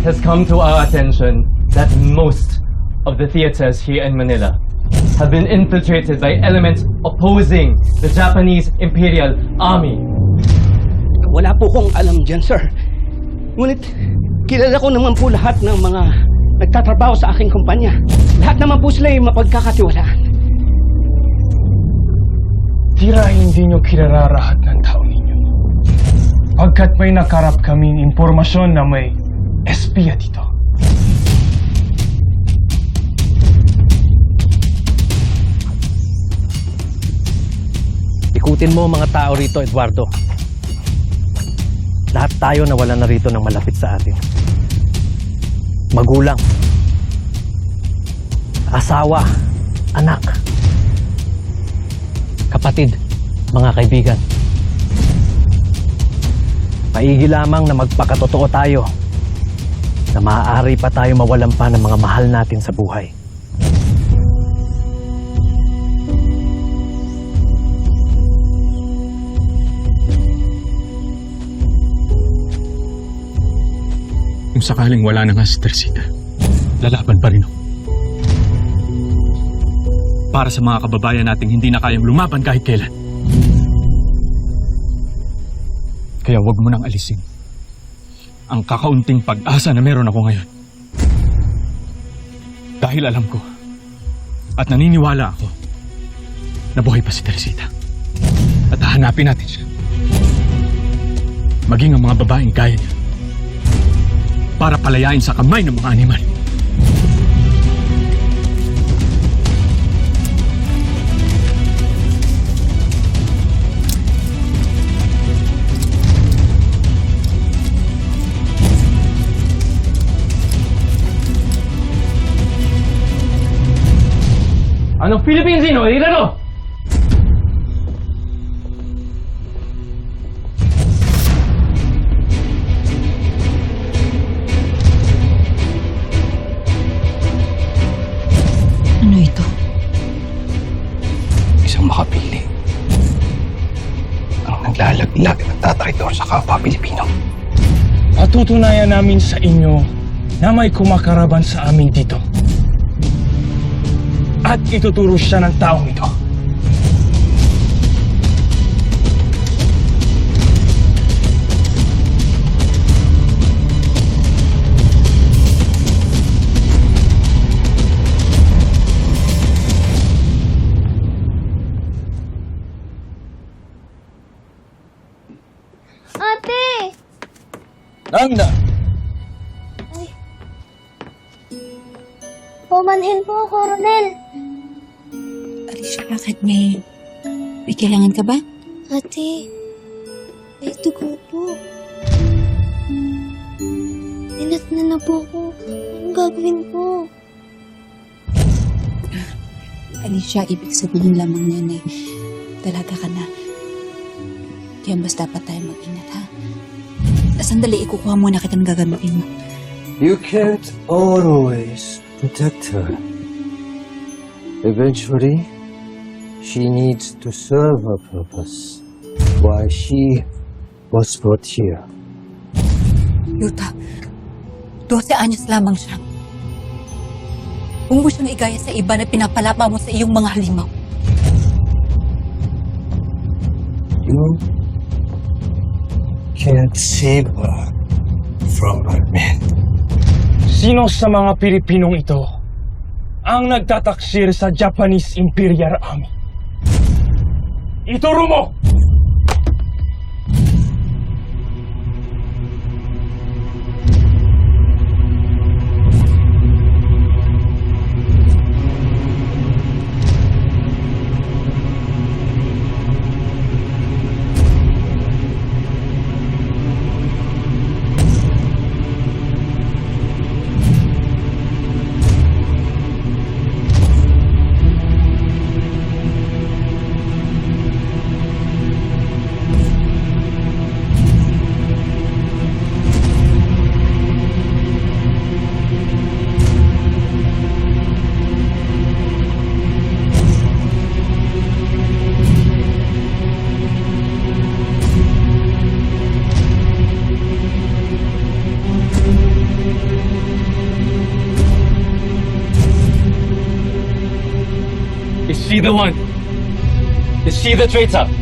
has come to our attention that most of the theaters here in Manila have been infiltrated by elements opposing the Japanese Imperial Army. Wala po kong alam dyan, sir. Ngunit, kilala ko naman po lahat ng mga nagtatrabaho sa aking kumpanya. Lahat naman po sila ay mapagkakatiwalaan. Tira hindi nyo kirararahat ng tao ninyo. Pagkat may nakarap kaming impormasyon na may espiya dito. Ikutin mo mga tao rito, Eduardo. Lahat tayo nawala na rito ng malapit sa atin. Magulang, asawa, anak, kapatid, mga kaibigan. Maigi lamang na magpakatotoo tayo na maaari pa tayo mawalan pa ng mga mahal natin sa buhay. Kung sakaling wala na nga si Teresita, lalaban pa rin ako. Para sa mga kababayan nating hindi na kayang lumaban kahit kailan. Kaya wag mo nang alisin ang kakaunting pag-asa na meron ako ngayon. Dahil alam ko at naniniwala ako na buhay pa si Teresita. At hahanapin natin siya. Maging ang mga babaeng gaya niya para palayain sa kamay ng mga animal. Anong Filipinino? Irano! Ano ito? Isang makapili. Ang naglalaglag at nagtatraidor sa kapwa Pilipino. Patutunayan namin sa inyo na may kumakaraban sa amin dito. At ituturo siya ng taong ito. Ate! Nanda! Pumanhin po, Coronel. Alicia, bakit may kailangan ka ba? Ate, may dugo po. Tinatnan na po ako. Anong gagawin po? Alicia, ibig sabihin lamang yan eh. Dalaga ka na. Kaya mas dapat tayo mag-ingat, ha? Sandali, ikukuha muna kitang gagamitin mo. You can't always protect her. Eventually, she needs to serve a purpose. Why she was brought here. Yuta, 12 anyos lamang siya. Huwag mo siyang igaya sa iba na pinapalapa mo sa iyong mga halimaw. You can't save her from her men. Sino sa mga Pilipinong ito ang nagtataksir sa Japanese Imperial Army? Ituro mo! she the one? Is she the traitor?